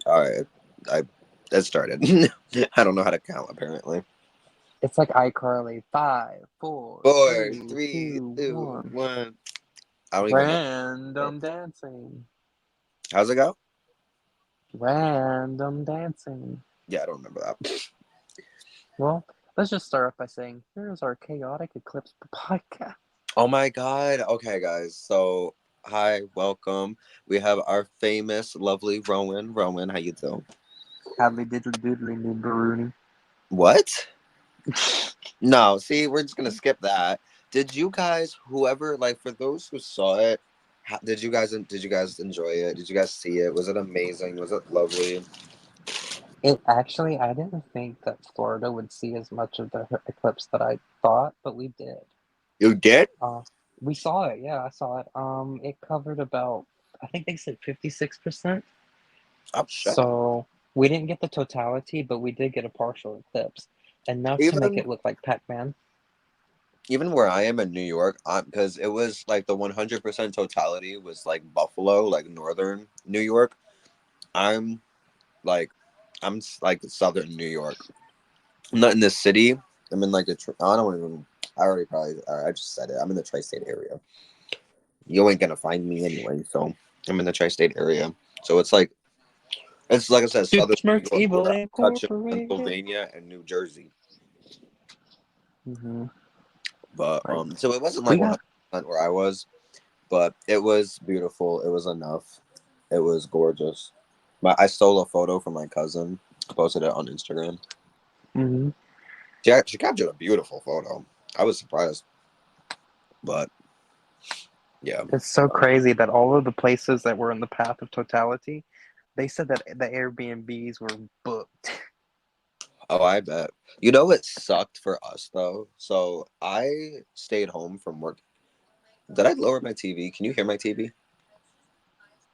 All right, I that started. I don't know how to count apparently. It's like iCarly. Five, four, Four, three, three, two, two, one. one. I don't even know. Random dancing. How's it go? Random dancing. Yeah, I don't remember that. Well, let's just start off by saying, here's our chaotic eclipse podcast. Oh my god. Okay, guys. So, hi, welcome. We have our famous, lovely Rowan. Rowan, how you doing? Hadley diddly doodly noobaroonie. What? No, see, we're just gonna skip that. Did you guys, whoever, like, for those who saw it, did you guys enjoy it? Did you guys see it? Was it amazing? Was it lovely? It actually, I didn't think that Florida would see as much of the eclipse that I thought, but we did. You did? Uh, we saw it. Yeah, I saw it. It covered about, I think they said 56%. Oh shit. So we didn't get the totality, but we did get a partial eclipse, enough to make Even it look like Pac-Man. even where I am in New York, because it was like the 100% totality was like Buffalo, like northern New York. I'm like like southern New York. I'm not in the city. I'm in like I don't even. I already probably. I just said it. I'm in the tri-state area. You ain't gonna find me anyway. So I'm in the tri-state area. So it's like I said, Super southern New Smirks York Evil with a touch of Incorporated. Pennsylvania and New Jersey. hmm But Like so it wasn't we like got 100% where I was, but it was beautiful. It was enough. It was gorgeous. I stole a photo from my cousin. Posted it on Instagram. hmm She captured a beautiful photo. I was surprised, but yeah. It's so crazy that all of the places that were in the path of totality, they said that the Airbnbs were booked. Oh, I bet. You know it sucked for us though. So I stayed home from work. Did I lower my TV? Can you hear my TV?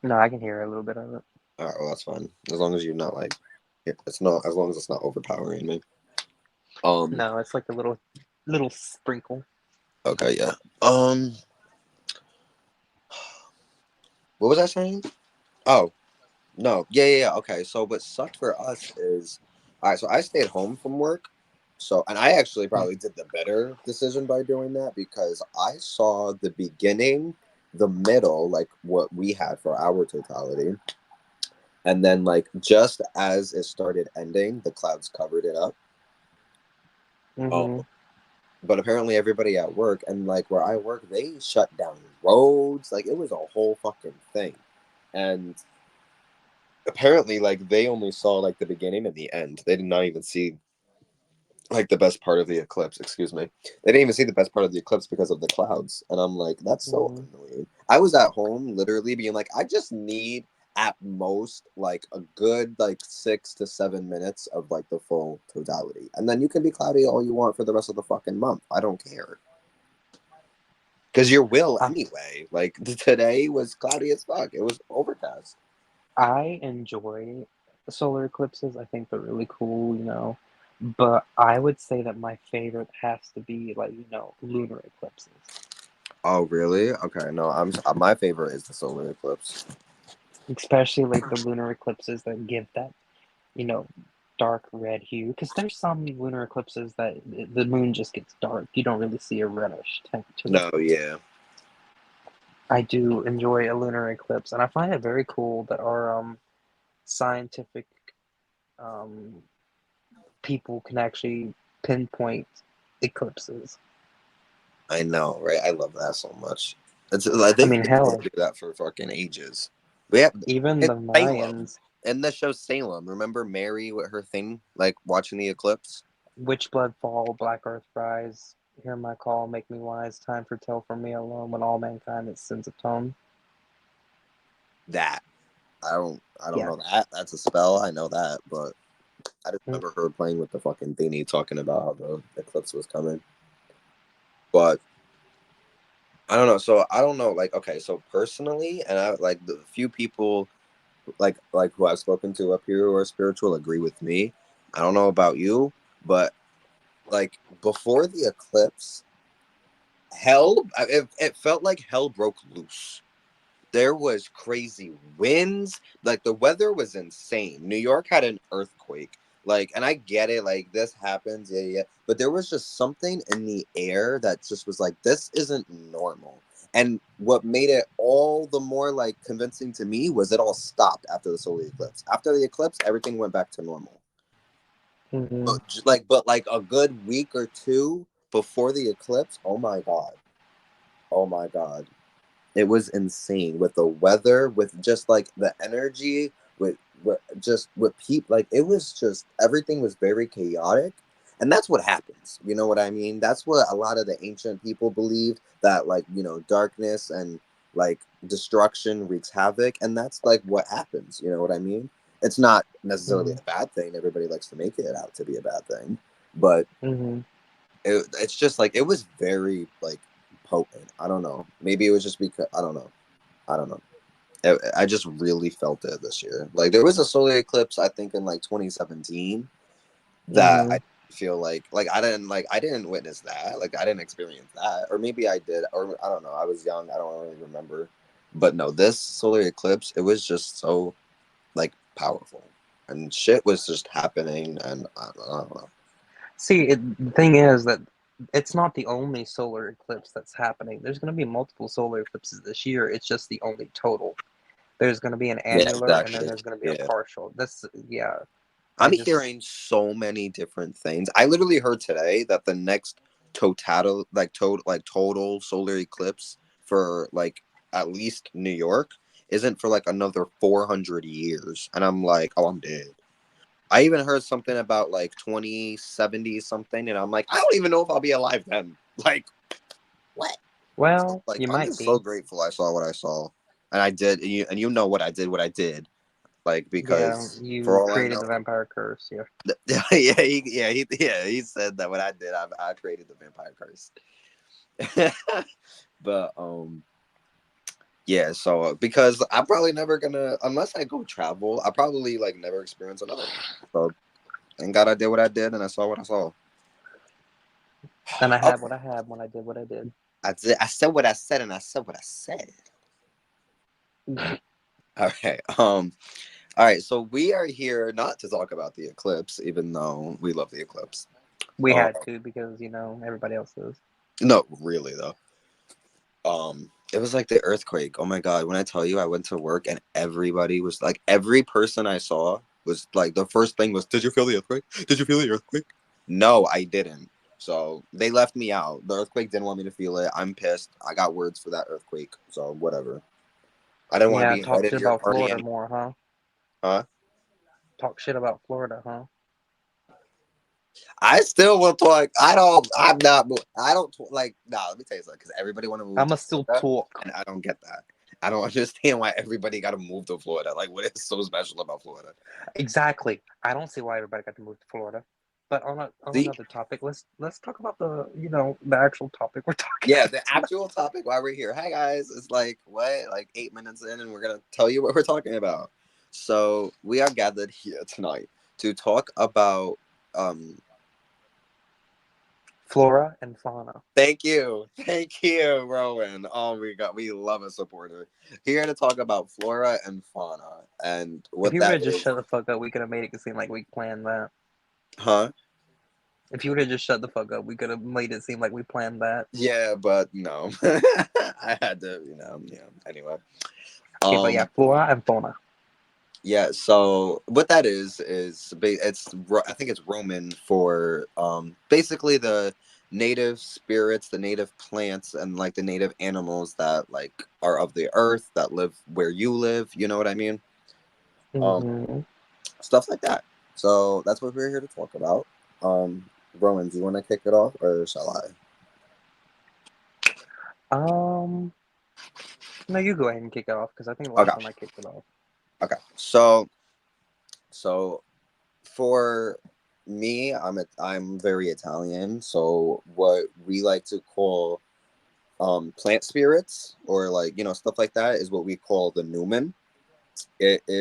No, I can hear a little bit of it. All right, well that's fine. As long as you're not like, it's not as long as it's not overpowering me. Um. No, it's like a little sprinkle. Okay. Yeah. What was I saying? Oh no. Yeah. Yeah. Yeah. Okay. So what sucked for us is, all right. So I stayed home from work. So and I actually probably did the better decision by doing that because I saw the beginning, the middle, like what we had for our totality, and then like just as it started ending, the clouds covered it up. Um, Mm-hmm. but apparently everybody at work and like where I work, they shut down roads. Like it was a whole fucking thing, and apparently like they only saw like the beginning and the end. They did not even see like the best part of the eclipse. Excuse me. They didn't even see the best part of the eclipse because of the clouds, and I'm like, that's so Mm-hmm. annoying. I was at home literally being like, I just need at most like a good like 6 to 7 minutes of like the full totality, and then you can be cloudy all you want for the rest of the fucking month. I don't care because your will I, anyway. Like today was cloudy as fuck. It was overcast. I enjoy solar eclipses. I think they're really cool, But I would say that my favorite has to be like, lunar eclipses. Oh really? Okay, no. My favorite is the solar eclipse. Especially like the lunar eclipses that give that, you know, dark red hue. Because there's some lunar eclipses that the moon just gets dark. You don't really see a reddish tint to it. No, yeah. I do enjoy a lunar eclipse, and I find it very cool that our scientific um, people can actually pinpoint eclipses. I know, right? I love that so much. It's like I they've mean, been able to hell, do that for fucking ages. We have even it's the Salem Mayans, in the show Salem. Remember Mary with her thing, like watching the eclipse. witch blood fall, black earth rise, hear my call, make me wise, time for tell for me alone, when all mankind its sins atone. That I don't Yeah. know that. That's a spell. I know that, but I just Mm. remember her playing with the fucking thingy, talking about how the eclipse was coming. But I don't know. So I don't know. Like, okay, so personally, and I like the few people like who I've spoken to up here who are spiritual agree with me. I don't know about you, but like before the eclipse, it felt like hell broke loose. there was crazy winds. Like the weather was insane. New York had an earthquake. Like, and I get it, like this happens, yeah, yeah. But there was just something in the air that just was like, this isn't normal. And what made it all the more like convincing to me was it all stopped after the solar eclipse. After the eclipse, everything went back to normal. Hmm. But like a good week or two before the eclipse, oh my god. Oh my god. It was insane with the weather, with just like the energy, with just with people. Like it was just everything was very chaotic, and that's what happens. You know what I mean? That's what a lot of the ancient people believed, that like darkness and like destruction wreaks havoc, and that's like what happens. You know what I mean? It's not necessarily Hmm. a bad thing. Everybody likes to make it out to be a bad thing, but Hmm. it's just like it was very like potent. I don't know. Maybe it was just because I don't know. I don't know. I just really felt it this year. Like there was a solar eclipse, I think in like 2017, that Hmm. I feel like I didn't witness that. Like I didn't experience that, or maybe I did, or I don't know. I was young. I don't really remember. But no, this solar eclipse, it was just so like powerful, and shit was just happening, and I don't know. See, the thing is that it's not the only solar eclipse that's happening. There's going to be multiple solar eclipses this year. It's just the only total. There's going to be an Yeah, annular, and then exactly. there's going to be a Yeah. partial. This, yeah, I I'm just, hearing so many different things. I literally heard today that the next total solar eclipse for like at least New York isn't for like another 400 years. And I'm like, "Oh, I'm dead." I even heard something about like 2070 something, and I'm like, "I don't even know if I'll be alive then." Like, what? So well, like you I'm might just so be. grateful I saw what I saw. And I did, and you know what I did, like Yeah, because for you all I created know, the vampire curse. Yeah. he said that what I did, I created the vampire curse. But yeah, so because I'm probably never gonna, unless I go travel, I probably like never experience another one. So thank God I did what I did, and I saw what I saw. And I had Okay, what I had when I did what I did. I said what I said, and I said what I said. All right, all right. So we are here not to talk about the eclipse, even though we love the eclipse. We Um, had to because everybody else is. no, really though. It was like the earthquake. Oh my god, when I tell you I went to work and everybody was like, every person I saw was like, the first thing was, did you feel the earthquake? Did you feel the earthquake? No, I didn't. So they left me out. The earthquake didn't want me to feel it. I'm pissed. I got words for that earthquake, so whatever. I didn't want to Yeah, be talk invited shit to your about party Florida anymore. more, huh? Huh? Talk shit about Florida, huh? I still will talk. I don't. I'm not. I don't like. Nah. Let me tell you something. Because everybody want to move to I'ma still Florida, talk. and I don't get that. I don't understand why everybody got to move to Florida. Like, what is so special about Florida? Exactly. I don't see why everybody got to move to Florida. But on See? another topic, let's talk about the actual topic we're talking Yeah, the about. actual topic why we're here. Hi guys. It's like what? Like 8 minutes in, and we're gonna tell you what we're talking about. So we are gathered here tonight to talk about. Um. Flora and fauna. Thank you, Rowan. Oh, we love a supporter here to talk about flora and fauna and If what you would that have just is. shut the fuck up, we could have made it seem like we planned that. Huh? If you would have just shut the fuck up, we could have made it seem like we planned that. Yeah, but no, I had to, yeah. Anyway, Okay, but yeah, um, flora and fauna. yeah. So what that I think it's Roman for basically the native spirits, the native plants, and like the native animals that like are of the earth that live where you live. You know what I mean? Um, Mm-hmm. stuff like that. So that's what we're here to talk about. Roman, do you want to kick it off, or shall I? Um, no, you go ahead and kick it off because I think the last Okay. time I kicked it off. Okay. So for me, I'm very Italian. So what we like to call plant spirits, or like stuff like that, is what we call the numen.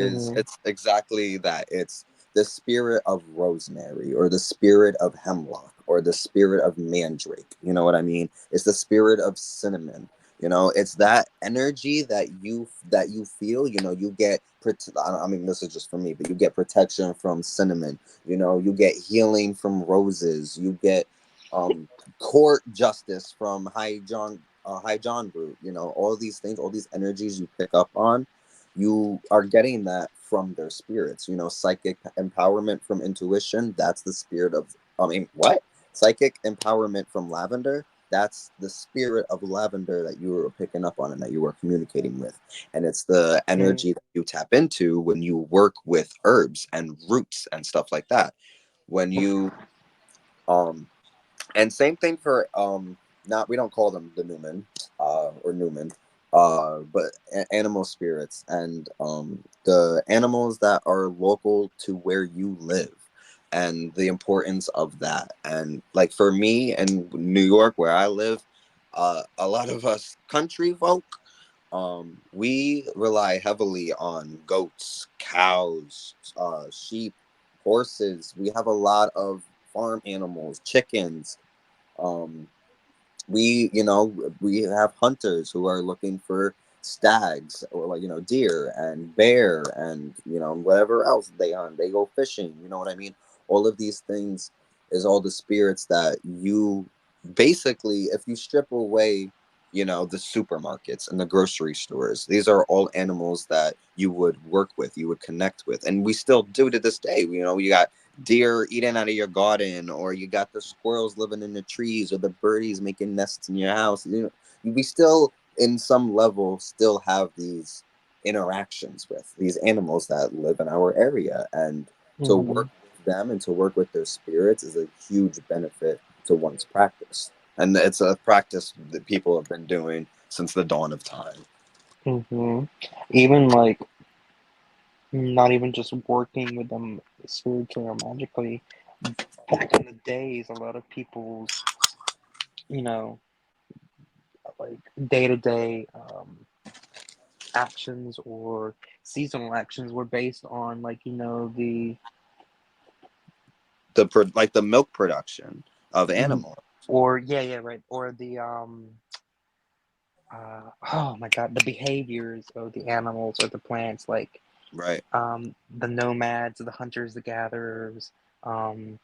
Mm-hmm. It's exactly that. It's the spirit of rosemary, or the spirit of hemlock, or the spirit of mandrake. You know what I mean? It's the spirit of cinnamon. You know, it's that energy that you feel. You know, you get. I mean, this is just for me, but you get protection from cinnamon. You know, you get healing from roses. You get um, court justice from High John root. You know, all these things, all these energies you pick up on, you are getting that from their spirits. You know, psychic empowerment from intuition. That's the spirit of. I mean, what? Psychic empowerment from lavender, that's the spirit of lavender that you were picking up on and that you were communicating with. And it's the Mm, energy that you tap into when you work with herbs and roots and stuff like that. When you um and same thing for not, we don't call them the Newman or Newman, but animal spirits and the animals that are local to where you live, and the importance of that. And like for me in New York where I live, a lot of us country folk, we rely heavily on goats, cows, sheep, horses. We have a lot of farm animals, chickens. um, we, you know, we have hunters who are looking for stags or, like, you know, deer and bear and, you know, whatever else they hunt. They go fishing, you know what I mean? All of these things is all the spirits that you basically, if you strip away, you know, the supermarkets and the grocery stores, these are all animals that you would work with, you would connect with, and we still do to this day. You know, you got deer eating out of your garden, or you got the squirrels living in the trees, or the birdies making nests in your house. You know, we still, in some level, still have these interactions with these animals that live in our area, and to mm-hmm, work with them and to work with their spirits is a huge benefit to one's practice. And it's a practice that people have been doing since the dawn of time. mm-hmm. Even like not even just working with them spiritually or magically. Back in the days, a lot of people's, you know, like day to day actions or seasonal actions were based on like Like the milk production of mm, animals, or yeah right or the oh my god, the behaviors of the animals or the plants, like right? the nomads, the hunters, the gatherers, um,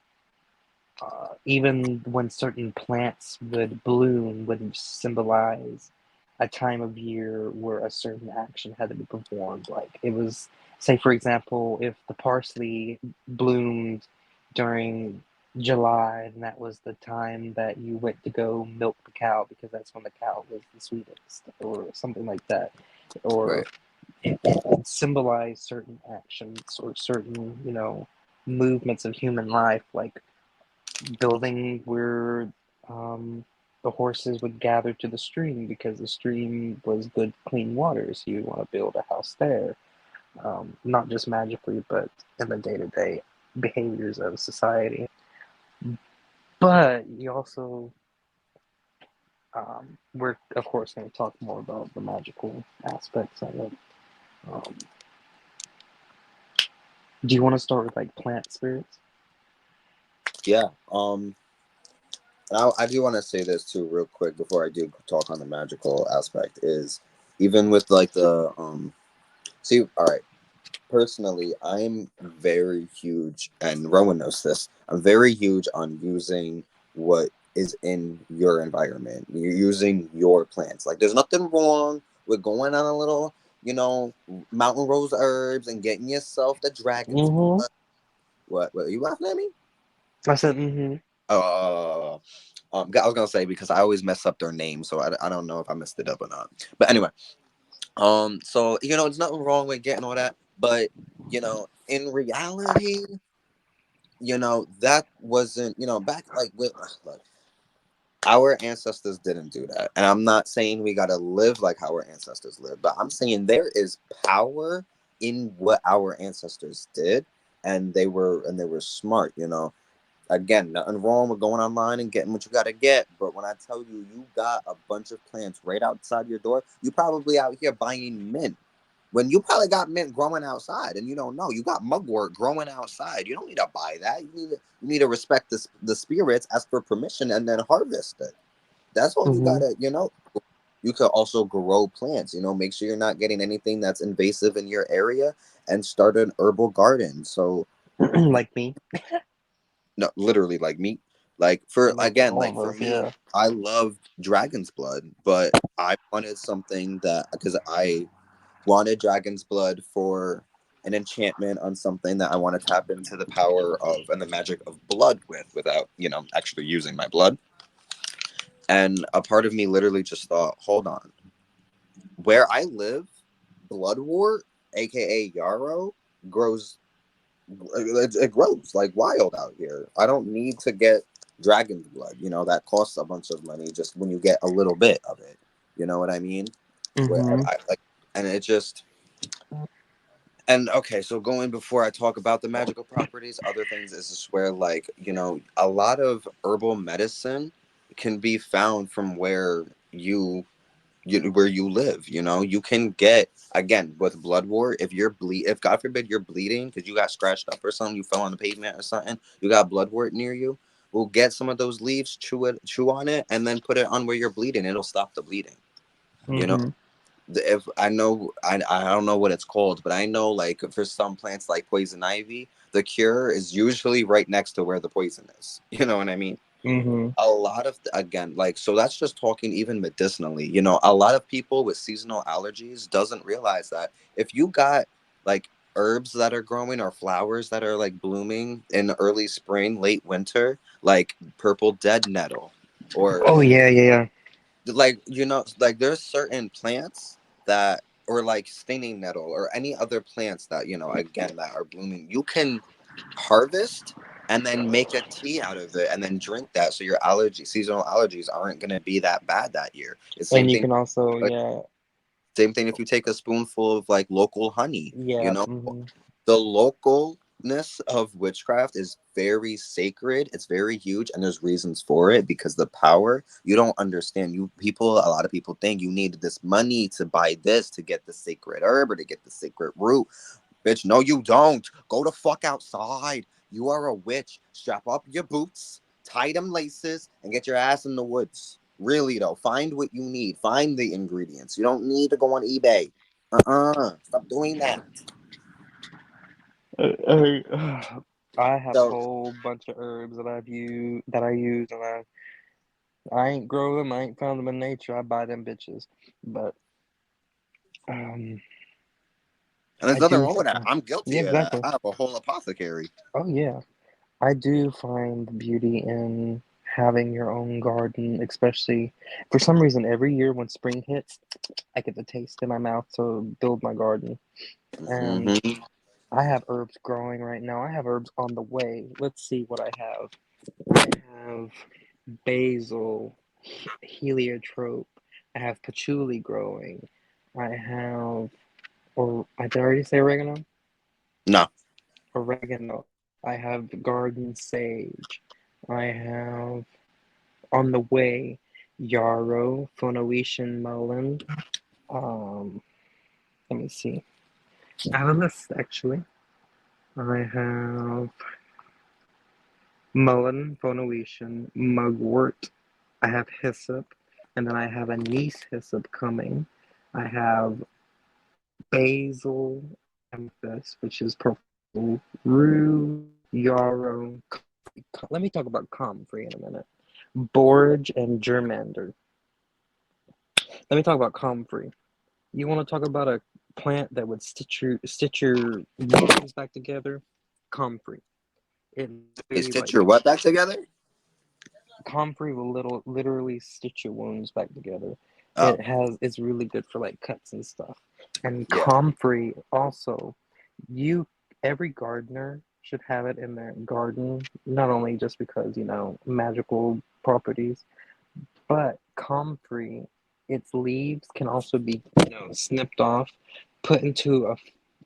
even when certain plants would bloom would symbolize a time of year where a certain action had to be performed. Like it was, say for example, if the parsley bloomed during July, then that was the time that you went to go milk the cow because that's when the cow was the sweetest, or something like that. Or Right. it symbolized certain actions or certain, movements of human life, like building where the horses would gather to the stream because the stream was good, clean water. So you want to build a house there, not just magically, but in the day to day behaviors of society. But you also, we're of course going to talk more about the magical aspects of it. Um, do you want to start with like plant spirits? Yeah. And I do want to say this too, real quick, before I do talk on the magical aspect. Is even with like the see, all right. Personally, I'm very huge, and Rowan knows this. I'm very huge on using what is in your environment. You're using your plants. Like, there's nothing wrong with going on a little, you know, mountain rose herbs and getting yourself the dragon's Mm-hmm. blood. What? Are you laughing at me? I said, mm-hmm. Uh, I was gonna say because I always mess up their name, so I don't know if I messed it up or not. But anyway, so you know, there's nothing wrong with getting all that, but you know, in reality, you know, that wasn't, you know, back like with look, our ancestors didn't do that, and I'm not saying we gotta live like how our ancestors lived, but I'm saying there is power in what our ancestors did, and they were smart, you know. Again, nothing wrong with going online and getting what you got to get. But when I tell you, you got a bunch of plants right outside your door, you probably out here buying mint. When you probably got mint growing outside and you don't know, you got mugwort growing outside. You don't need to buy that. You need to respect the spirits, ask for permission, and then harvest it. That's all you Mm-hmm. gotta, you know. You could also grow plants. Make sure you're not getting anything that's invasive in your area, and start an herbal garden. So, Like me no, literally, like me. Like, for and again, all like of for us. me, Yeah. I loved dragon's blood, but I wanted something that, because I wanted dragon's blood for an enchantment on something that I want to tap into the power of and the magic of blood without, actually using my blood. And a part of me literally just thought, hold on, where I live, bloodwort, aka yarrow, grows. It grows like wild out here. I don't need to get dragon's blood. That costs a bunch of money just when you get a little bit of it. You know what I mean? Where Mm-hmm. I like, and it just. And okay, so going before I talk about the magical properties, other things is just where, like, a lot of herbal medicine can be found from where you live. You can get, again, with blood war, if God forbid you're bleeding because you got scratched up or something, you fell on the pavement or something, you got blood wart near you. We'll get some of those leaves, chew on it, and then put it on where you're bleeding. It'll stop the bleeding. You know, Mm-hmm. if I know, I don't know what it's called, but I know, like, for some plants like poison ivy, the cure is usually right next to where the poison is. You know what I mean? Mm-hmm. A lot of, again, like, so that's just talking even medicinally. A lot of people with seasonal allergies doesn't realize that if you got, like, herbs that are growing or flowers that are, like, blooming in early spring, late winter, like purple dead nettle, or, Oh yeah, yeah, yeah. like, like, there's certain plants that, or like stinging nettle or any other plants that, again, that are blooming, you can harvest and then make a tea out of it and then drink that, so your seasonal allergies aren't going to be that bad that year. It's And same you thing. can also, Like, yeah, same thing if you take a spoonful of, like, local honey. you yeah. know Mm-hmm. the localness of witchcraft is very sacred. It's very huge, and there's reasons for it, because the power, you don't understand. A lot of people think you need this money to buy this, to get the sacred herb or to get the sacred root. Bitch, no, you don't. Go the fuck outside. You are a witch. Strap up your boots, tie them laces, and get your ass in the woods. Really, though, find what you need. Find the ingredients. You don't need to go on eBay. Stop doing that. I have a So, whole bunch of herbs that I use, and I ain't grow them. I ain't found them in nature. I buy them bitches. But um, and there's I nothing do. wrong with that. I'm Yeah, guilty of that. exactly. I have a whole apothecary. Oh yeah, I do find the beauty in having your own garden, especially for some reason every year when spring hits, I get the taste in my mouth to build my garden. And Hmm. I have herbs growing right now. I have herbs on the way. Let's see what I have. I have basil, heliotrope. I have patchouli growing. I have, or I did already say oregano? No. Oregano. I have garden sage. I have on the way yarrow, Phoenician mullein. Um, Let me see. I have a list actually. I have mullein, Phoenician, mugwort. I have hyssop, and then I have anise hyssop coming. I have basil, amethyst, which is purple, rue, yarrow, comfrey. Let me talk about comfrey in a minute. Borage and germander. Let me talk about comfrey. You want to talk about a plant that would stitch your wounds back together? Comfrey. It They literally stitch like your what back together? comfrey will literally stitch your wounds back together. Oh, It's really good for like cuts and stuff. And yeah. comfrey also, you every gardener should have it in their garden, not only just because, magical properties, but comfrey, its leaves can also be, snipped off, put into a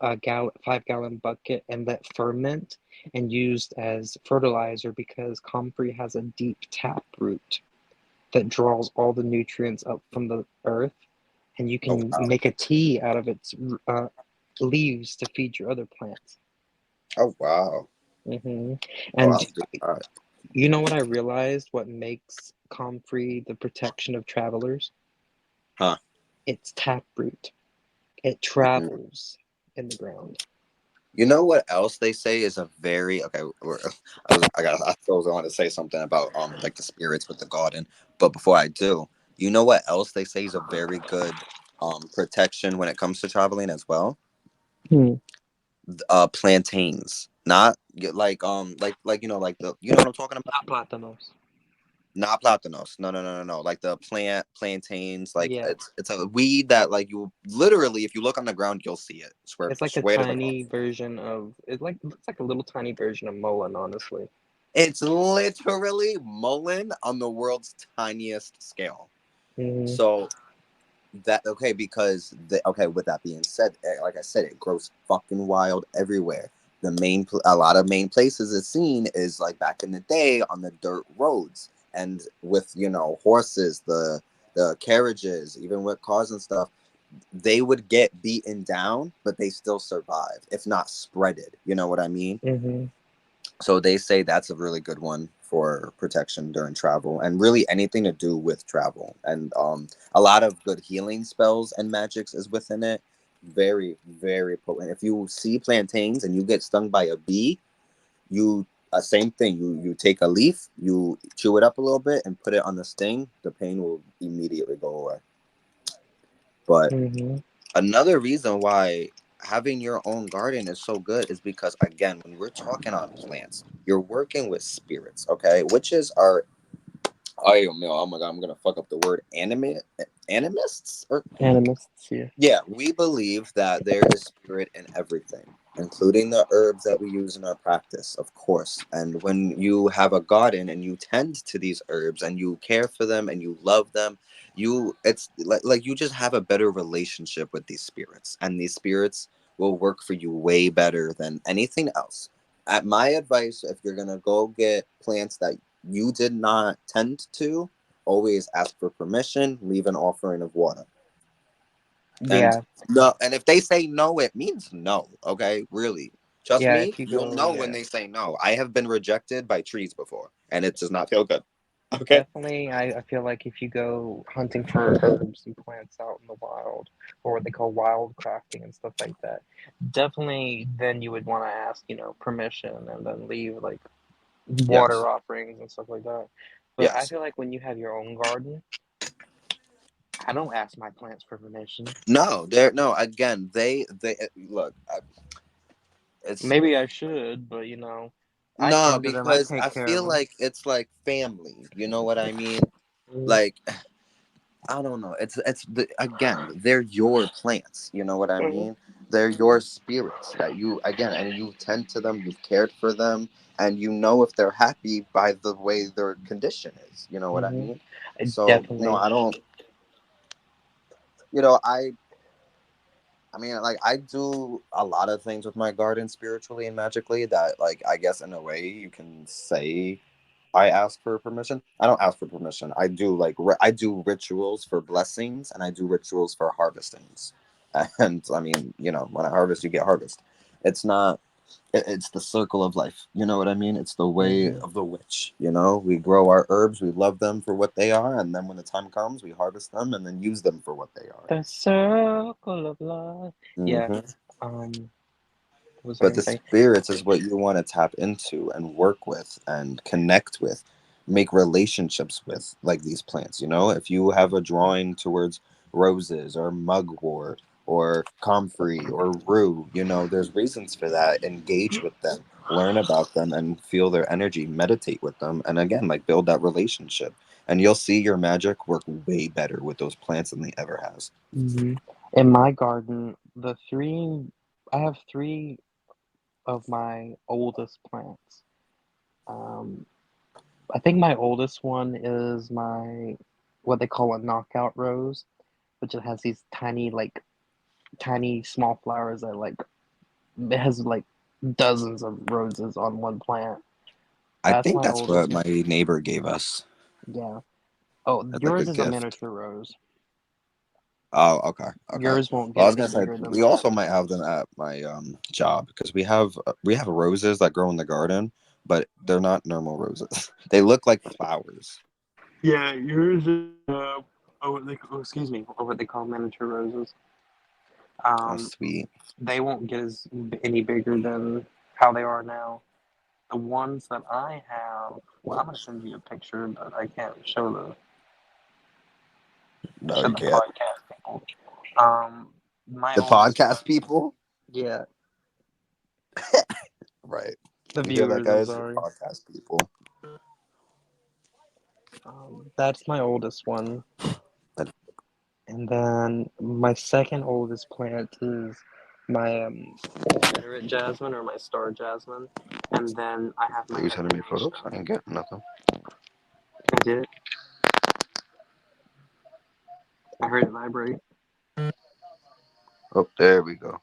5-gallon bucket and let ferment and used as fertilizer because comfrey has a deep tap root that draws all the nutrients up from the earth, and you Oh, can wow. make a tea out of its leaves to feed your other plants. Oh, wow. hmm Oh, And I'll do that. you know what I realized? What makes comfrey the protection of travelers? Huh. It's taproot. It Mm-mm. travels in the ground. You know what else they say is a very okay. I suppose I want to say something about like the spirits with the garden, but before I do, you know what else they say is a very good protection when it comes to traveling as well. Hmm. Plantains, not like like the what I'm talking about. Not platanos. Not platanos. No, no, no, no, no. Like the plantains. Like Yeah, it's a weed that like you literally, if you look on the ground, you'll see it. Swear, it's like a swear to God. tiny version of it. Like looks like a little tiny version of Mullen, honestly. It's literally mullen on the world's tiniest scale. Hmm. So that okay because okay. With that being said, like I said, it grows fucking wild everywhere. A lot of main places it's seen is like back in the day on the dirt roads and with horses, the carriages, even with cars and stuff. They would get beaten down, but they still survive, if not spreaded. You know what I mean? Hmm. So they say that's a really good one for protection during travel and really anything to do with travel. And a lot of good healing spells and magics is within it. Very, very potent. If you see plantains and you get stung by a bee, you same thing. You take a leaf, you chew it up a little bit and put it on the sting. The pain will immediately go away. But Hmm. another reason why having your own garden is so good is because again, when we're talking on plants, you're working with spirits, okay? Witches are oh my god, I'm gonna fuck up the word animists or Animists, yeah. yeah, we believe that there is spirit in everything, including the herbs that we use in our practice, of course. And when you have a garden and you tend to these herbs and you care for them and you love them, it's like you just have a better relationship with these spirits, and these spirits will work for you way better than anything else. At my advice, if you're gonna go get plants that you did not tend to, always ask for permission, leave an offering of water. And Yeah, no, and if they say no, it means no. Okay, really. Trust yeah. me, If you you'll go, know when yeah, they say no. I have been rejected by trees before, and it does not feel good. Okay. definitely. I feel like if you go hunting for herbs and plants out in the wild, or what they call wild crafting and stuff like that, definitely then you would want to ask, permission and then leave like Yes. water offerings and stuff like that. But I Yes. feel like when you have your own garden, I don't ask my plants for permission. No. They're no. Again, they look. It's Maybe I should, but I no tend to them. I because take I care of feel them. like it's like family. You know what I mean? Hmm. Like I don't know. Again, they're your plants. You know what I Hmm. mean? They're your spirits that you again, and you tend to them. You've cared for them, and you know if they're happy by the way their condition is. You know what I Hmm. mean? I So definitely. I don't. You know, I mean, like I do a lot of things with my garden spiritually and magically that, like, I guess in a way you can say I ask for permission. I don't ask for permission. I do I do rituals for blessings and I do rituals for harvestings. And I mean, when I harvest, you get harvest. It's not. It's the circle of life. You know what I mean? It's the way Hmm. of the witch. We grow our herbs, we love them for what they are, and then when the time comes, we harvest them and then use them for what they are. The circle of life. Yeah. Hmm. What was I But gonna the say? spirits is what you want to tap into and work with and connect with, make relationships with, like these plants. If you have a drawing towards roses or mugwort or comfrey or rue, there's reasons for that. Engage with them, learn about them, and feel their energy, meditate with them, and again, like build that relationship. And you'll see your magic work way better with those plants than they ever has. Hmm. In my garden, I have three of my oldest plants. Um, I think my oldest one is my what they call a knockout rose, which it has these tiny small flowers that it has like dozens of roses on one plant. I That's think my that's oldest what one. my neighbor gave us Yeah. Oh, as like a yours is a gift. miniature rose. Oh, okay, okay. Yours won't Well, I get was any gonna say bigger than we that. also might have them at my job because we have roses that grow in the garden, but they're not normal roses. They look like flowers. Yeah, yours is. excuse me, or what they call miniature roses. Oh, Um, sweet. they won't get any bigger than how they are now. The ones that I have, well, I'm gonna send you a picture, but I can't No, show you the can't. podcast people. Um, my The oldest podcast one, people, yeah, right? the You hear that, viewers. I'm guys? The sorry. podcast people. That's my oldest one, And and then my second oldest plant is my Confederate jasmine or my star jasmine, and then I have my you sending me photos? echinacea. I ain't getting nothing. I did it. I heard it vibrate. Oh, there we go.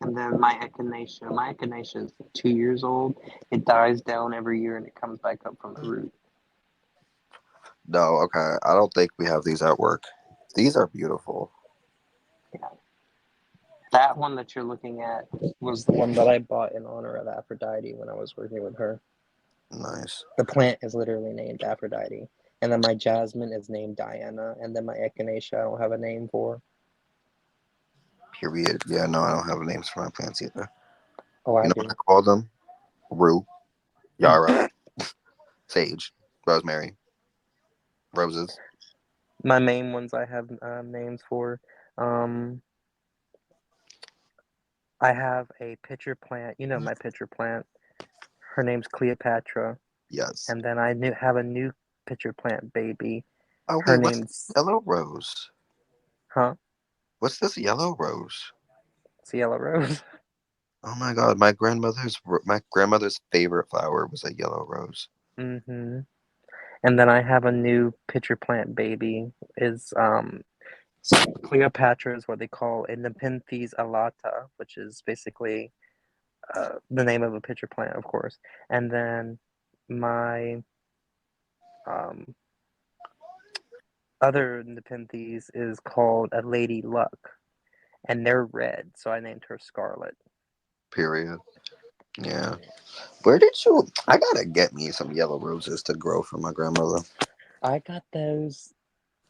And then my echinacea. My echinacea is 2 years old. It dies down every year and it comes back up from the root. No, okay. I don't think we have these at work. These are beautiful. Yeah. That one that you're looking at was the one that I bought in honor of Aphrodite when I was working with her. Nice. The plant is literally named Aphrodite. And then my jasmine is named Diana. And then my echinacea I don't have a name for. Period. Yeah, no, I don't have names for my plants either. Oh, You I know what I do. call them? Rue, Yara, Sage, Rosemary, Roses. My main ones I have names for. Um, I have a pitcher plant. You know my pitcher plant. Her name's Cleopatra. Yes. And then have a new pitcher plant baby. Oh Her wait, what's this name's, yellow rose? huh? What's this yellow rose? It's a yellow rose. Oh my god, my grandmother's favorite flower was a yellow rose. hmm And then I have a new pitcher plant baby. Is Cleopatra is what they call a Nepenthes alata, which is basically the name of a pitcher plant, of course. And then my um, other Nepenthes is called a Lady Luck, and they're red, so I named her Scarlet. Period. Yeah. Where did you? I gotta get me some yellow roses to grow for my grandmother. I got those.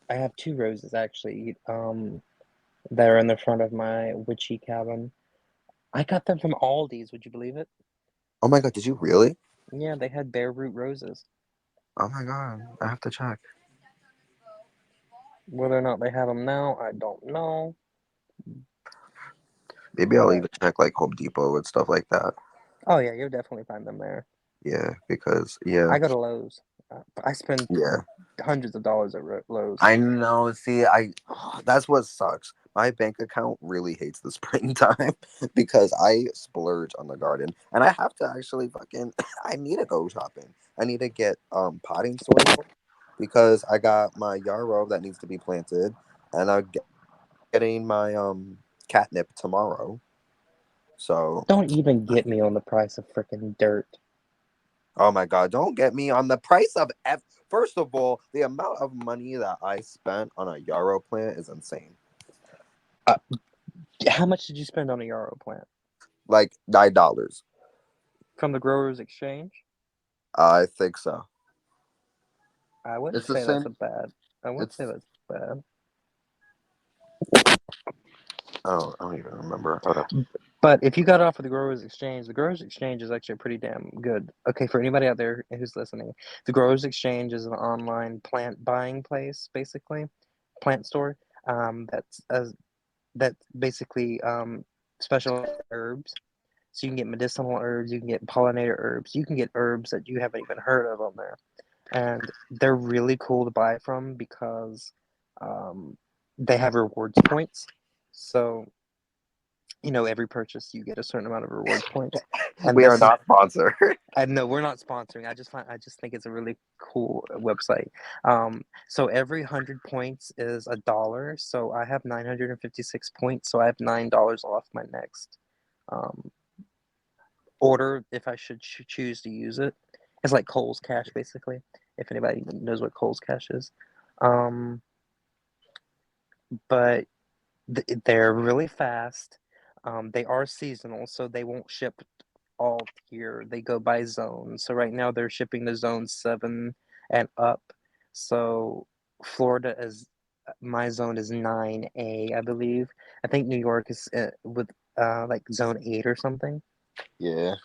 I have two roses actually. That are in the front of my witchy cabin. I got them from Aldi's. Would you believe it? Oh my god, did you really? Yeah, they had bare root roses. Oh my god, I have to check. Whether or not they have them now, I don't know. Maybe I'll But even check like Home Depot and stuff like that. oh yeah, you'll definitely find them there. Yeah, because yeah, I go to Lowe's. I spend yeah. hundreds of dollars at Lowe's. I know. See, that's what sucks. My bank account really hates the springtime because I splurge on the garden, and I have to actually fucking. I need to go shopping. I need to get potting soil because I got my yarrow that needs to be planted, and I'm getting my catnip tomorrow. So, Don't even get me on the price of freaking dirt. oh my god, don't get me on the price of First of all, the amount of money that I spent on a yarrow plant is insane. Uh, how much did you spend on a yarrow plant? Like $9. From the Growers Exchange? I think so. I wouldn't It's the say that's same. a bad. I wouldn't say It's that's bad. I don't even remember. Hold up. But if you got it off of the Growers Exchange is actually pretty damn good. Okay, for anybody out there who's listening, the Growers Exchange is an online plant buying place, basically, plant store. That basically specializes in herbs. So you can get medicinal herbs, you can get pollinator herbs, you can get herbs that you haven't even heard of on there, and they're really cool to buy from because um, they have rewards points. So every purchase you get a certain amount of rewards points, and We are this is not sponsored. I know we're not sponsoring. I just think it's a really cool website. So every 100 points is $1. So I have 956 points. So I have $9 off my next um, order if I should choose to use it. It's like Kohl's Cash basically. If anybody knows what Kohl's Cash is, um, but they're really fast. They are seasonal, so they won't ship all year. They go by zone. So right now they're shipping to zone 7 and up. So Florida is my zone is 9A, I believe. I think New York is with like zone 8 or something. Yeah.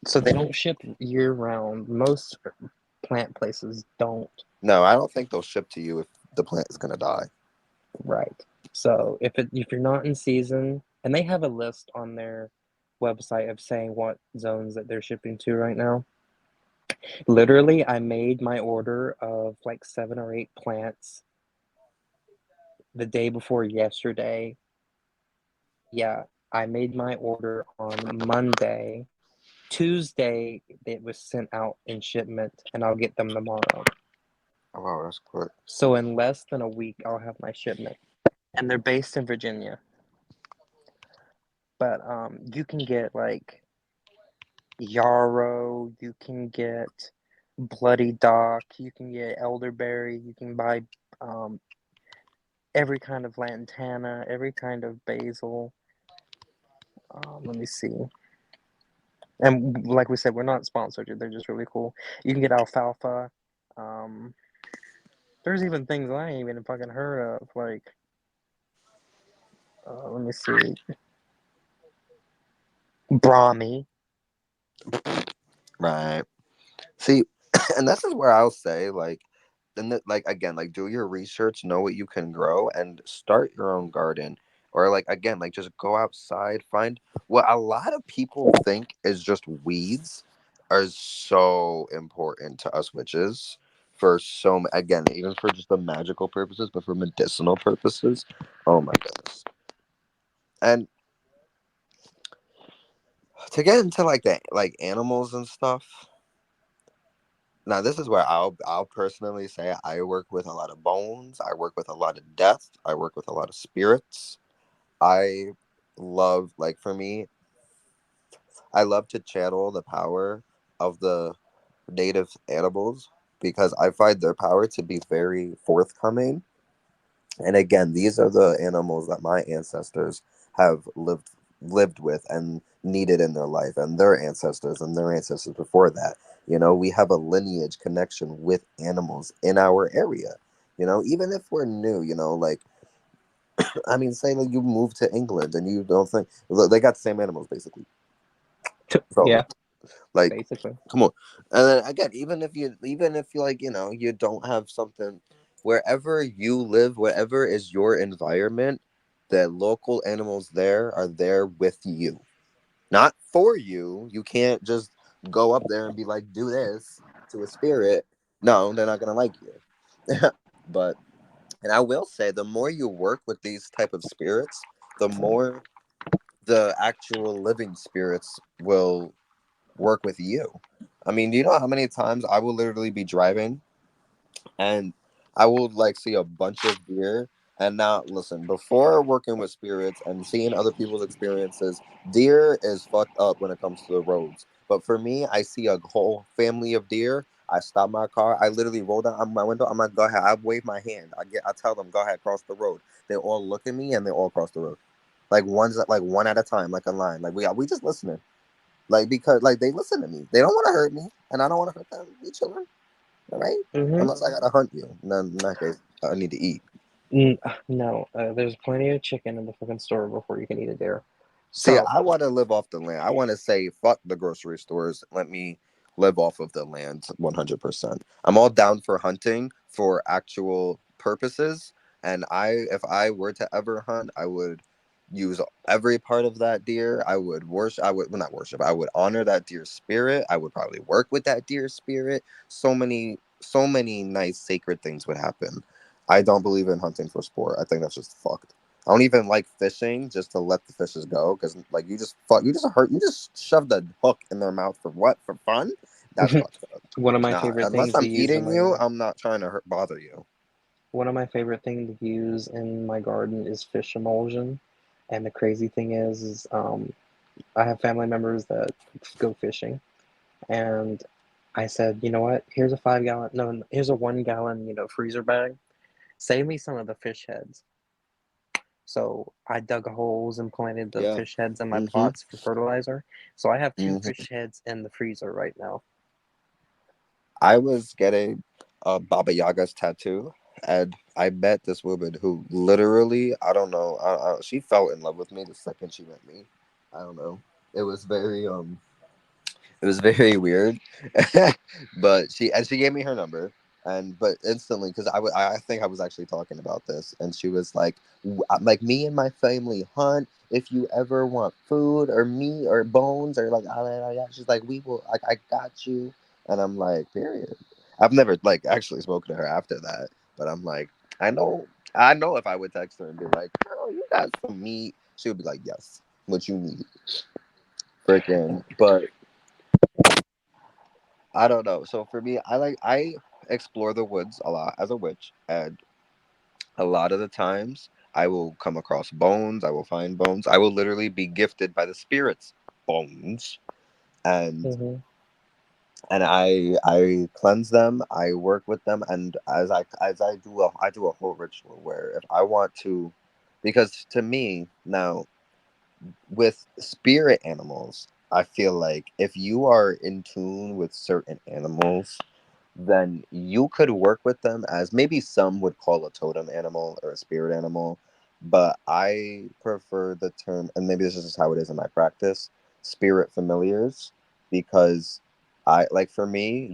So they don't ship year round. Most plant places don't. No, I don't think they'll ship to you if the plant is gonna die. Right. So if you're not in season, and they have a list on their website of saying what zones that they're shipping to right now. Literally, I made my order of like 7 or 8 plants the day before yesterday. Yeah, I made my order on Monday. Tuesday, it was sent out in shipment, and I'll get them tomorrow. Oh, wow, that's quick. So in less than a week, I'll have my shipment. And they're based in Virginia. But you can get like yarrow, you can get bloody dock, you can get elderberry, you can buy um, every kind of lantana, every kind of basil. Let me see. And like we said, we're not sponsored. They're just really cool. You can get alfalfa. Um, there's even things I ain't even fucking heard of. Like, let me see. Brahmi. Right. See, and this is where I'll say, like, then, like, again, like, do your research, know what you can grow, and start your own garden. Or, like, again, like, just go outside, find what a lot of people think is just weeds are so important to us witches for again, even for just the magical purposes, but for medicinal purposes. Oh my goodness. And to get into like the like animals and stuff. Now this is where I'll personally say I work with a lot of bones. I work with a lot of death. I work with a lot of spirits. I love like for me, I love to channel the power of the native animals because I find their power to be very forthcoming. And again, these are the animals that my ancestors have lived with and needed in their life, and their ancestors before that. You know, we have a lineage connection with animals in our area. You know, even if we're new, you know, like I mean, say like you move to England and you don't think look, they got the same animals basically. So Yeah, like, basically. come on. And then again, even if you like, you know, you don't have something wherever you live, wherever is your environment, the local animals there are there with you. Not for you. You can't just go up there and be like, do this to a spirit. No, they're not gonna like you. But and I will say the more you work with these type of spirits, the more the actual living spirits will work with you. I mean, do you know how many times I will literally be driving and I will like see a bunch of deer. And now, listen, before working with spirits and seeing other people's experiences, deer is fucked up when it comes to the roads. But for me, I see a whole family of deer. I stop my car. I literally roll down my window. I'm like, go ahead. I wave my hand. I tell them, go ahead, cross the road. They all look at me and they all cross the road, like like one at a time, like a line. Like we just listening. Like because like they listen to me. They don't want to hurt me, and I don't want to hurt them. We chilling, all right? Mm-hmm. Unless I gotta hunt you. Then in that case, I need to eat. No, there's plenty of chicken in the fucking store before you can eat it there. See, So, I want to live off the land. I want to say fuck the grocery stores. Let me live off of the land 100%. I'm all down for hunting for actual purposes. And if I were to ever hunt, I would use every part of that deer. I would worship. I would well, not worship. I would honor that deer spirit. I would probably work with that deer spirit. So many nice sacred things would happen. I don't believe in hunting for sport. I think that's just fucked. I don't even like fishing just to let the fishes go because like you just shoved a hook in their mouth for what, for fun? That's fucked up. one of my Nah, favorite unless things to I'm use in eating my you, I'm not trying to bother you. one of my favorite things to use in my garden is fish emulsion. And the crazy thing is I have family members that go fishing, and I said, you know what? Here's a 5 gallon, no, here's a 1 gallon, freezer bag. Save me some of the fish heads. So I dug holes and planted the Yeah. fish heads in my Mm-hmm. pots for fertilizer. So I have two Mm-hmm. fish heads in the freezer right now. I was getting. Baba Yaga's tattoo, and I met this woman who literally, I don't know, she fell in love with me the second she met me. I don't know. It was very it was very weird, but she gave me her number, and but instantly because I think I was actually talking about this, and she was like me and my family hunt. If you ever want food or meat or bones or like she's like we will like I got you, and I'm like period. I've never like actually spoken to her after that, but I'm like I know I know if I would text her and be like, girl, you got some meat, she would be like yes, what you need, freaking, but. I don't know. So for me, I explore the woods a lot as a witch, and a lot of the times I will come across bones. I will find bones. I will literally be gifted by the spirits bones, and Mm-hmm. I cleanse them. I work with them, and as I do a whole ritual where if I want to, because to me now with spirit animals, I feel like if you are in tune with certain animals, then you could work with them as maybe some would call a totem animal or a spirit animal. But I prefer the term, and maybe this is just how it is in my practice, spirit familiars, because I like for me,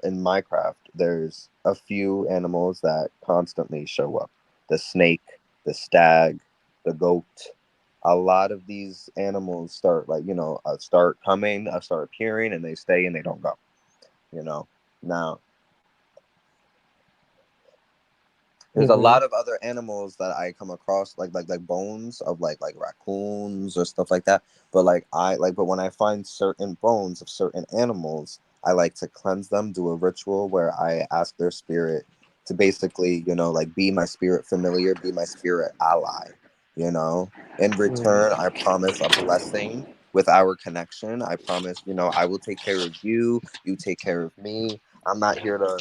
in my craft, there's a few animals that constantly show up: the snake, the stag, the goat. A lot of these animals start start coming, start appearing, and they stay and they don't go. You know, now there's a Mm-hmm. lot of other animals that I come across, like bones of like raccoons or stuff like that. But but when I find certain bones of certain animals, I like to cleanse them, do a ritual where I ask their spirit to basically, like be my spirit familiar, be my spirit ally. You know, in return, I promise a blessing with our connection. I promise, I will take care of you. You take care of me. I'm not here to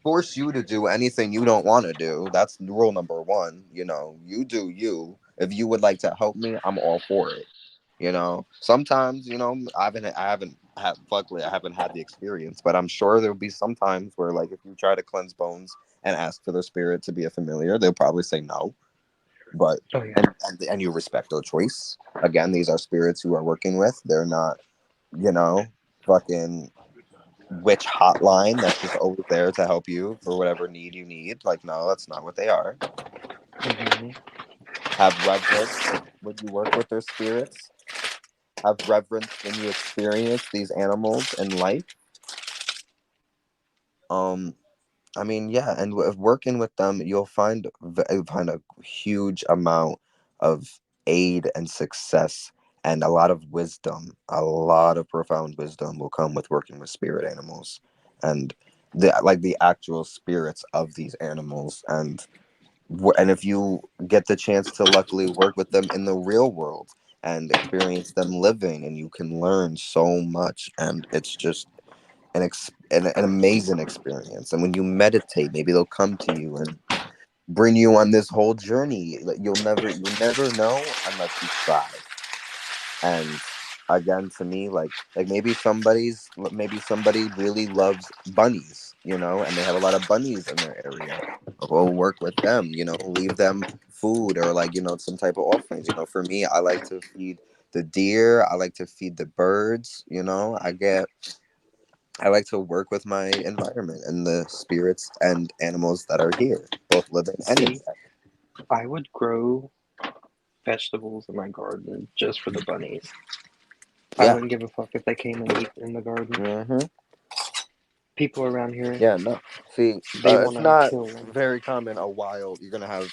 force you to do anything you don't want to do. That's rule number one. You do you. If you would like to help me, I'm all for it. Sometimes, I haven't had, luckily, I haven't had the experience, but I'm sure there'll be some times where, like, if you try to cleanse bones and ask for their spirit to be a familiar, they'll probably say no. But, Oh yeah. and you respect their choice. Again, these are spirits who are working with. They're not, you know, fucking witch hotline that's just always there to help you for whatever need you need. Like, no, that's not what they are. Mm-hmm. Have reverence when you work with their spirits. Have reverence when you experience these animals in life. Um, I mean, yeah, and working with them, you'll find a huge amount of aid and success, and a lot of wisdom. A lot of profound wisdom will come with working with spirit animals, and the actual spirits of these animals. And if you get the chance to luckily work with them in the real world and experience them living, and you can learn so much, and it's just an amazing experience. And when you meditate, maybe they'll come to you and bring you on this whole journey. Like, you'll never know unless you try. And again, to me, like maybe somebody really loves bunnies, and they have a lot of bunnies in their area. Go work with them, leave them food or some type of offerings. For me, I like to feed the deer, I like to feed the birds. I like to work with my environment and the spirits and animals that are here, both living and in See, death. I would grow vegetables in my garden just for the bunnies. I Yeah. wouldn't give a fuck if they came and eat in the garden. Hmm. People around here, Yeah, no. See, they want it's to not kill them. very common. You're gonna have,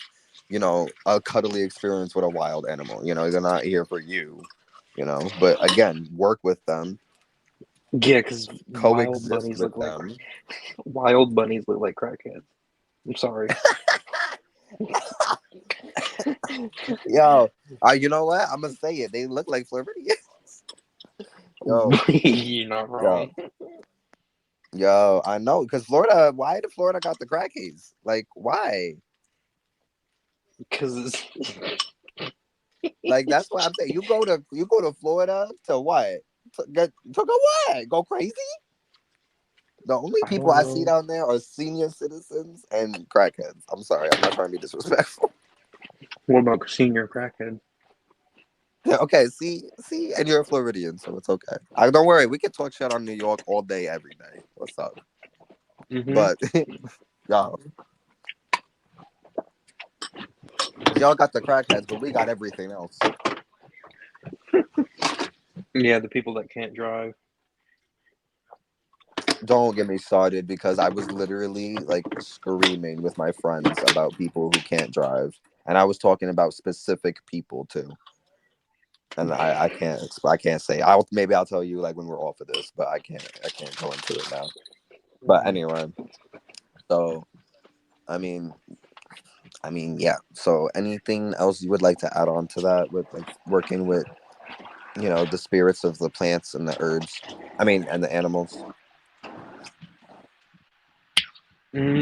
a cuddly experience with a wild animal. They're not here for you. But again, work with them, Yeah, because coexist with them. wild bunnies look like crackheads. I'm sorry. Yo, you know what? I'm gonna say it. They look like Floridians. Yo, You're not wrong. yo, yo. I know, because Florida. Why did Florida got the crackheads? Like, why? Because Like, that's what I'm saying. You go to Florida to what? To go what? Go crazy? The only I people don't I see know. down there are senior citizens and crackheads. I'm sorry, I'm not trying to be disrespectful. What about senior crackhead? Yeah, okay, see, and you're a Floridian, so it's okay. I don't worry, we can talk shit on New York all day, every day. What's up? Mm-hmm. But y'all, y'all got the crackheads, but we got everything else. Yeah, the people that can't drive. Don't get me started because I was literally like screaming with my friends about people who can't drive, and I was talking about specific people too. And I can't say. I'll tell you like when we're off of this, but I can't go into it now. But Mm-hmm. anyway, so I mean yeah. So anything else you would like to add on to that with like working with the spirits of the plants and the herbs? I mean, and the animals.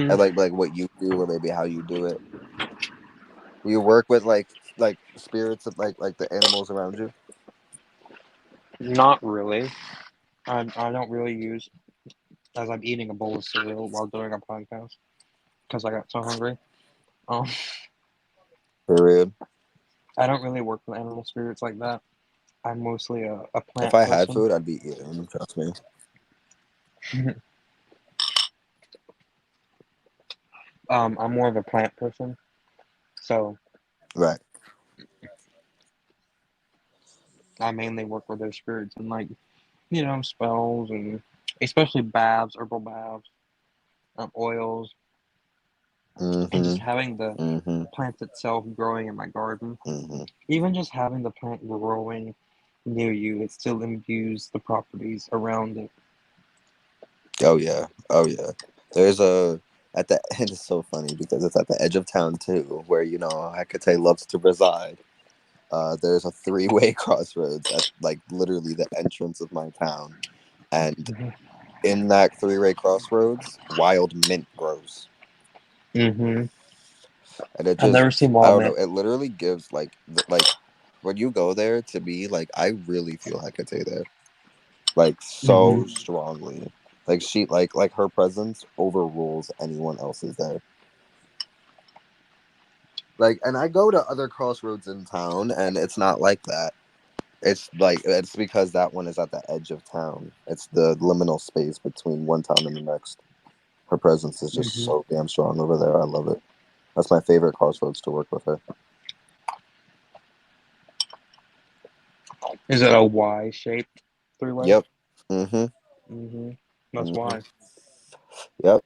I Mm, like what you do or maybe how you do it. Do you work with like spirits of like the animals around you? not really. I don't really use as I'm eating a bowl of cereal while doing a podcast because I got so hungry. Um, Period. I don't really work with animal spirits like that. I'm mostly a If plant I had person. food, I'd be eating. Trust me. I'm more of a plant person, so Right. I mainly work with those spirits and like spells and especially baths, herbal baths, oils, and just Mm-hmm. having the Mm-hmm. plant itself growing in my garden. Mm-hmm. Even just having the plant growing near you, it still imbues the properties around it. Oh yeah. Oh yeah. There's a at the end. It's so funny because it's at the edge of town too, where Hecate loves to reside. There's a three-way crossroads at like literally the entrance of my town, and in that three-way crossroads, wild mint grows, Mm-hmm. and it I've never just seen I wild don't know. mint. It literally gives like when you go there to me, like I really feel Hecate there, like so Mm-hmm. strongly. Like she like her presence overrules anyone else's there. Like, and I go to other crossroads in town, and it's not like that. It's because that one is at the edge of town. It's the liminal space between one town and the next. Her presence is just Mm-hmm. so damn strong over there. I love it. That's my favorite crossroads to work with her. Is it a Y shaped three way? Yep. Mm-hmm. Mm-hmm. That's Mm-hmm. why. Yep.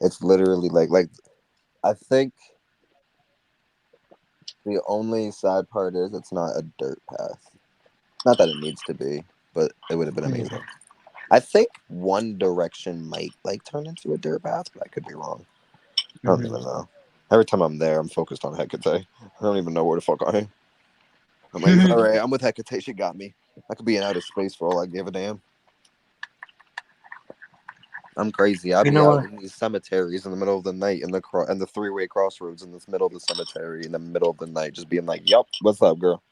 It's literally like I think the only sad part is it's not a dirt path. Not that it needs to be, but it would have been amazing. I think One Direction might like turn into a dirt path, but I could be wrong. I don't Mm-hmm. even know. Every time I'm there, I'm focused on Hecate. I don't even know where the fuck I am. I'm like, all right, I'm with Hecate. She got me. I could be in outer space for all I give a damn. I'm crazy. I'll You be know out what? in these cemeteries in the middle of the night in the three-way crossroads in this middle of the cemetery in the middle of the night, just being like, "Yup, what's up, girl?"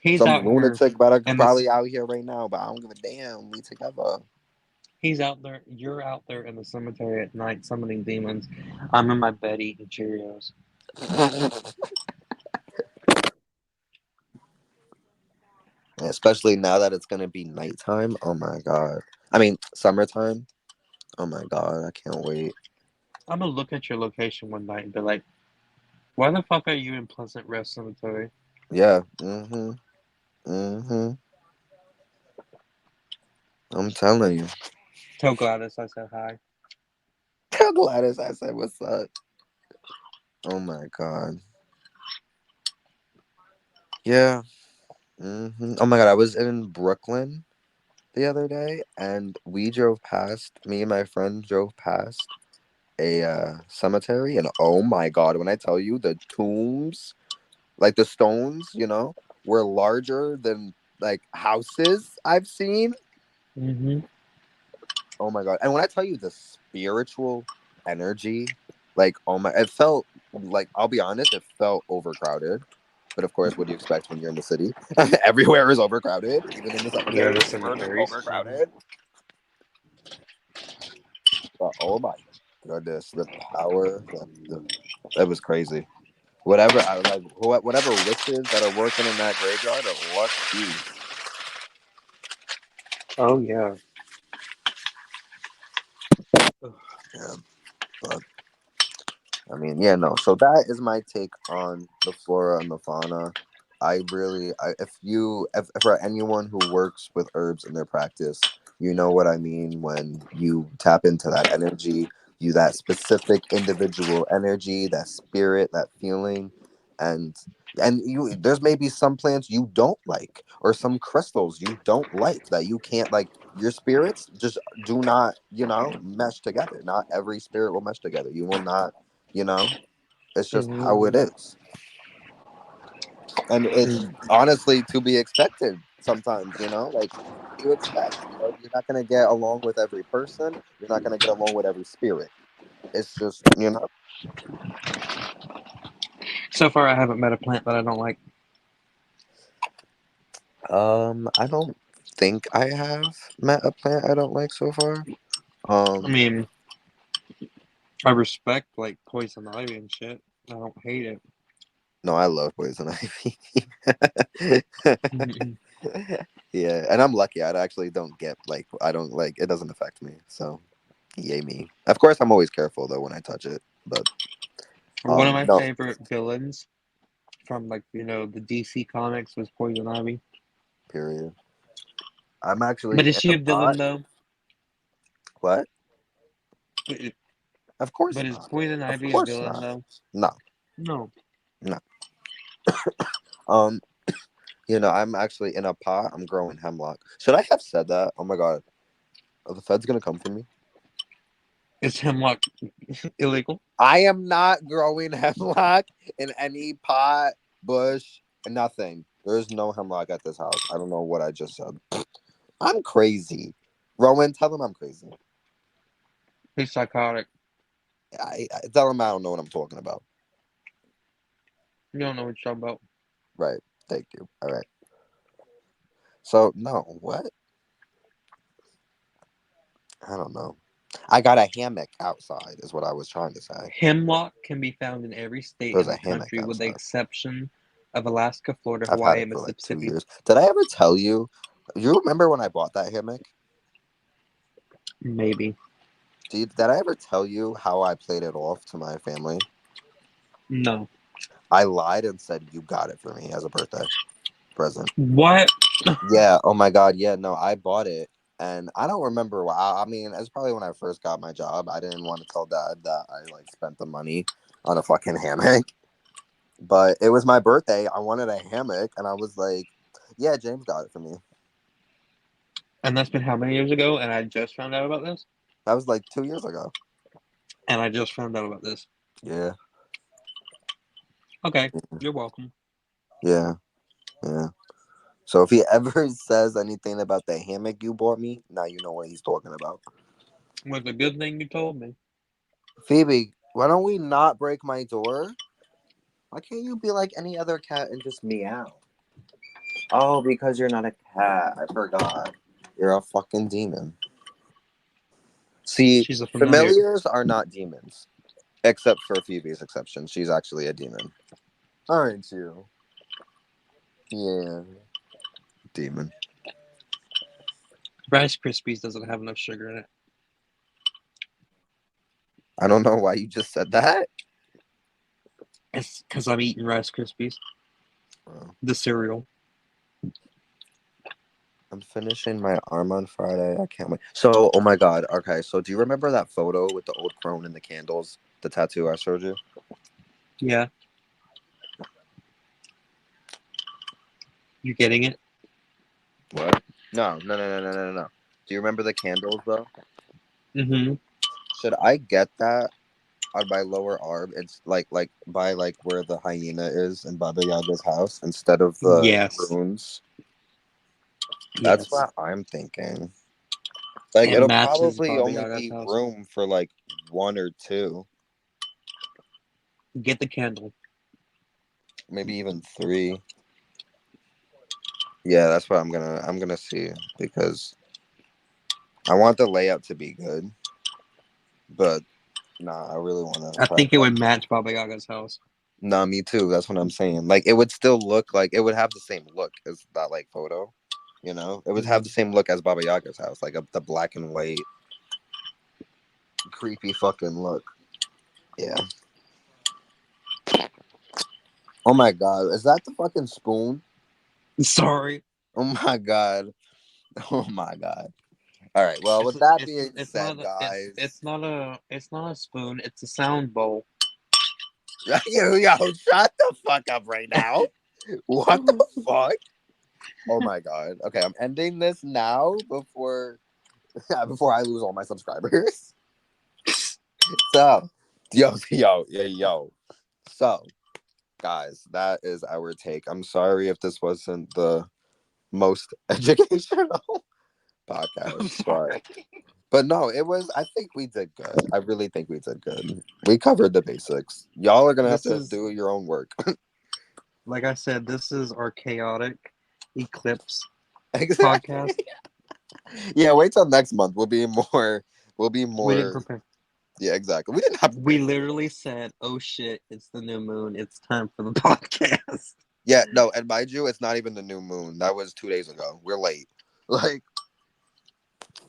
He's Some out here lunatic about to in this. probably out here right now, but I don't give a damn. We together. He's out there. You're out there in the cemetery at night summoning demons. I'm in my bed eating Cheerios. Especially now that it's gonna be nighttime. Oh my god. I mean, summertime. Oh my god, I can't wait. I'm gonna look at your location one night and be like, "Why the fuck are you in Pleasant Rest Cemetery?" Yeah. Mm-hmm. Mm-hmm. I'm telling you. Tell Gladys I said hi. Tell Gladys I said what's up. Oh my god. Yeah. Oh my god, I was in Brooklyn the other day, and we drove past. Me and my friend drove past a cemetery, and oh my god, when I tell you the tombs, like the stones, were larger than like houses I've seen. Mm-hmm. Oh my god! And when I tell you the spiritual energy, like oh my, it felt like I'll be honest, it felt overcrowded. But of course, what do you expect when you're in the city? Everywhere is overcrowded. Even in the Yeah, the cemeteries, we're cemeteries. overcrowded. But oh my goodness, the power that was crazy. Whatever I like, whatever witches that are working in that graveyard are lucky. Oh yeah. Yeah, but I mean, yeah, no. So that is my take on the flora and the fauna. If for anyone who works with herbs in their practice, you know what I mean when you tap into that energy, that specific individual energy, that spirit, that feeling, and there's maybe some plants you don't like or some crystals you don't like that you can't like. Your spirits just do not, mesh together. Not every spirit will mesh together. You will not, you know it's just how it Hmm. is, and it's honestly to be expected sometimes. Like, what do you expect? You're not going to get along with every person. You're not going to get along with every spirit. It's just, So far, I haven't met a plant that I don't like. I don't think I have met a plant I don't like so far. I um mean, I respect like poison ivy and shit. I don't hate it. no, I love poison ivy. Mhm. Yeah, and I'm lucky. I actually don't get like, I don't like, it doesn't affect me, so yay me. Of course, I'm always careful though when I touch it, but One of my no, favorite villains from like the DC comics was Poison Ivy. period. I'm actually But is in she a a pot. villain though? What? But, Of course but is not. Poison Of Ivy a course villain not. though? No, No. no. Um, I'm actually in a pot. I'm growing hemlock. Should I have said that? Oh my god, are the feds gonna come for me? Is hemlock illegal? I am not growing hemlock in any pot, bush, nothing. There's no hemlock at this house. I don't know what I just said. I'm crazy. Rowan, tell them I'm crazy. He's psychotic. I tell them I don't know what I'm talking about. You don't know what you're talking about. Right. Thank you. All right. So no, what? I don't know. I got a hammock outside, is what I was trying to say. Hemlock can be found in every state There's in a the hammock country with the outside. exception of Alaska, Florida, I've had Hawaii, it and for like two Mississippi. years. Did I ever tell you? You remember when I bought that hammock? Maybe. Did I ever tell you how I played it off to my family? No. I lied and said you got it for me as a birthday present. What? Yeah. Oh my God. Yeah. No, I bought it, and I don't remember why. I mean, it's probably when I first got my job. I didn't want to tell Dad that I like spent the money on a fucking hammock. But it was my birthday. I wanted a hammock, and I was like, "Yeah, James got it for me." And that's been how many years ago? And I just found out about this? That was like 2 years ago. And I just found out about this. Yeah, Okay. You're welcome. yeah, yeah. So if he ever says anything about the hammock you bought me, now you know what he's talking about. Was a good thing you told me. Phoebe, why don't we not break my door? Why can't you be like any other cat and just meow? Oh, because you're not a cat. I forgot. You're a fucking demon. See, She's a familiar. familiars are not demons, except for Phoebe's exception. She's actually a demon. Aren't you? Yeah, demon. Rice Krispies doesn't have enough sugar in it. I don't know why you just said that. It's because I'm eating Rice Krispies. Oh, The cereal. I'm finishing my arm on Friday. I can't wait. So, oh my God. Okay, so do you remember that photo with the old crone and the candles? The tattoo I showed you? Yeah. You getting it? What? No, no, no, no, no, no, no. Do you remember the candles though? Mm-hmm. Should I get that on my lower arm? It's like by like where the hyena is in Baba Yaga's house instead of the Yes. runes. That's Yes. what I'm thinking. Like It it'll matches probably Baba only Yaga's be house. room for like one or two. Get the candle. maybe even 3. Yeah, that's what I'm gonna see because I want the layout to be good, but nah, I really want to I try. think it would match Baba Yaga's house. Nah, me too. That's what I'm saying. Like, it would still look like it would have the same look as that like photo. You know, it would have the Mm. same look as Baba Yaga's house, like the black and white, creepy fucking look. Yeah. Oh my god, is that the fucking spoon? Sorry. Oh my god. Oh my god. All right. Well, with that being It's said, not a, guys, it's not a spoon. It's a sound bowl. yo, shut the fuck up right now. What the fuck? Oh my god. Okay, I'm ending this now before before I lose all my subscribers. So, yo. So, guys, that is our take. I'm sorry if this wasn't the most educational I'm podcast, sorry. but no, it was. I think we did good. I really think we did good. We covered the basics. Y'all are gonna have This to is do your own work. like I said. This is our chaotic eclipse Exactly. podcast. Yeah, wait till next month. We'll be more. We'll be We didn't more. prepare. Yeah, exactly. We didn't have to We prepare. literally said, "Oh shit, it's the new moon. It's time for the podcast." Yeah, no, and mind you, it's not even the new moon. That was 2 days ago. We're late. Like,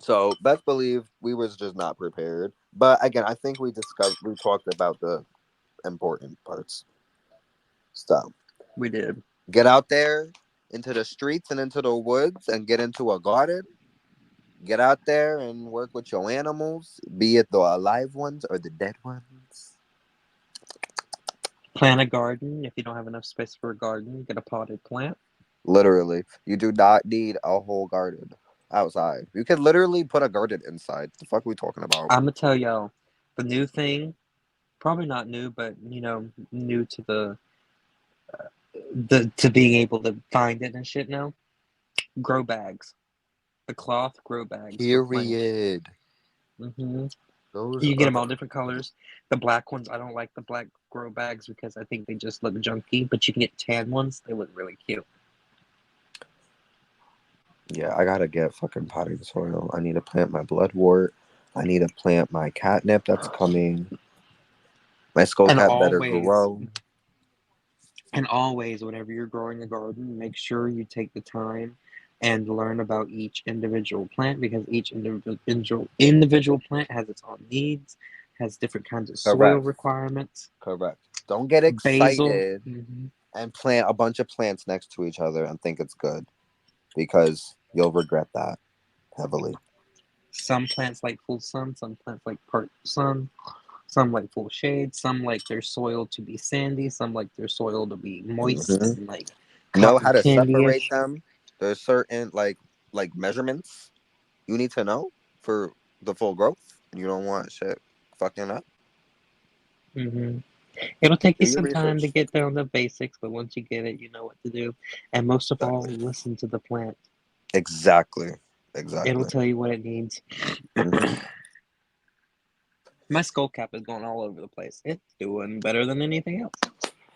so best believe we was just not prepared. But again, I think we talked about the important parts. So We did. get out there into the streets and into the woods and get into a garden. Get out there and work with your animals, be it the alive ones or the dead ones. Plant a garden. If you don't have enough space for a garden, get a potted plant. Literally, you do not need a whole garden outside. You can literally put a garden inside. The fuck are we talking about? I'm gonna tell y'all the new thing. Probably not new, but new to the to being able to find it and shit now. Grow bags. The cloth grow bags for plants. Period. hmm Those You get are them all different colors. The black ones, I don't like the black grow bags because I think they just look junky. But you can get tan ones; they look really cute. yeah. I gotta get fucking potting soil. I need to plant my bloodwort. I need to plant my catnip that's coming. My skull And cap better always, grow. and always, whenever you're growing a garden, make sure you take the time and learn about each individual plant because each individual plant has its own needs, has different kinds of soil Correct. requirements. Correct. Don't get Basil. excited and plant a bunch of plants next to each other and think it's good because you'll regret that heavily. Some plants like full sun, some plants like part sun, some like full shade, some like their soil to be sandy, some like their soil to be moist Hmm. and like Know cotton how to candy separate ish. them. There's certain like measurements you need to know for the full growth. You don't want shit fucking up. hmm It'll take Do you your some time to research. get down to basics, but once you get it, you know what to do. And most of all, Exactly. listen to the plant. Exactly. It'll Exactly. tell you what it needs. Hmm. My skull cap is going all over the place. It's doing better than anything else.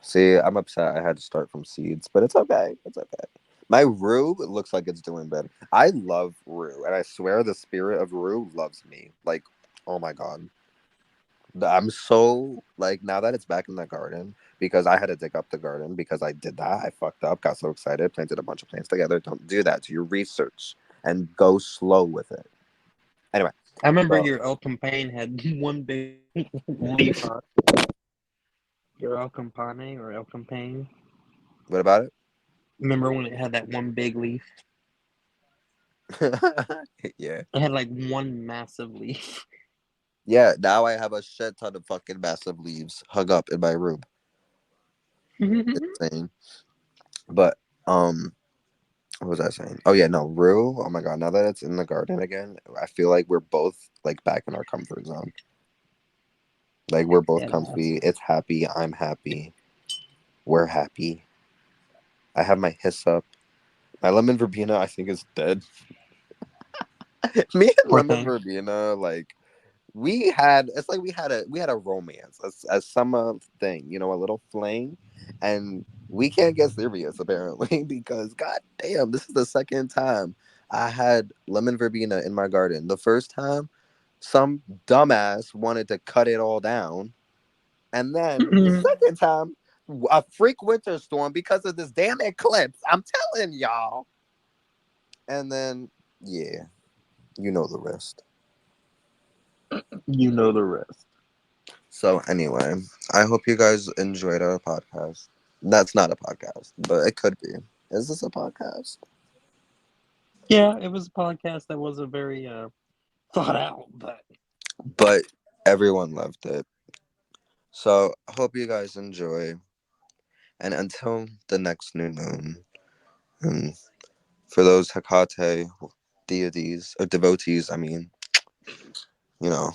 See, I'm upset. I had to start from seeds, but it's okay. It's okay. My Rue looks like it's doing better. I love Rue, and I swear the spirit of Rue loves me. Like, oh my god. I'm so like now that it's back in the garden because I had to dig up the garden because I did that. I fucked up, got so excited, planted a bunch of plants together. Don't do that. Do your research and go slow with it. Anyway, I remember so your El Campane had one big leaf on your El Campane or El Campane. what about Remember when it had that one big leaf? it? Yeah. It had like one massive leaf. Yeah, now I have a shit ton of fucking massive leaves hung up in my room. Insane. But what was I saying? Oh yeah, no, Rue. Oh my god, now that it's in the garden again, I feel like we're both like back in our comfort zone. Like we're both Dead ass. comfy. It's happy. I'm happy. We're happy. I have my hyssop. My lemon verbena, I think, is dead. Me and Poor lemon thing. verbena, like it's like we had a romance, a summer thing, a little fling, and we can't get serious apparently because god damn, this is the second time I had lemon verbena in my garden. The first time, some dumbass wanted to cut it all down, and then the second time, a freak winter storm because of this damn eclipse. I'm telling y'all. And then, yeah, you know the rest. You know the rest. So anyway, I hope you guys enjoyed our podcast. That's not a podcast, but it could be. Is this a podcast? Yeah, it was a podcast that wasn't very thought out, but But everyone loved it. So I hope you guys enjoy. And until the next new moon, and for those Hecate deities or devotees, I mean, you know,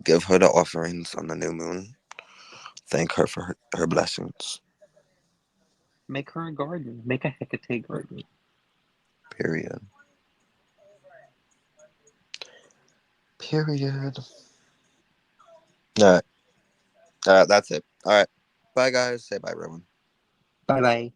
give her the offerings on the new moon. Thank her for her blessings. make her a garden. Make a Hecate garden. Period. Period. All right. That's it. All right. Bye, guys. Say bye, everyone. Bye bye.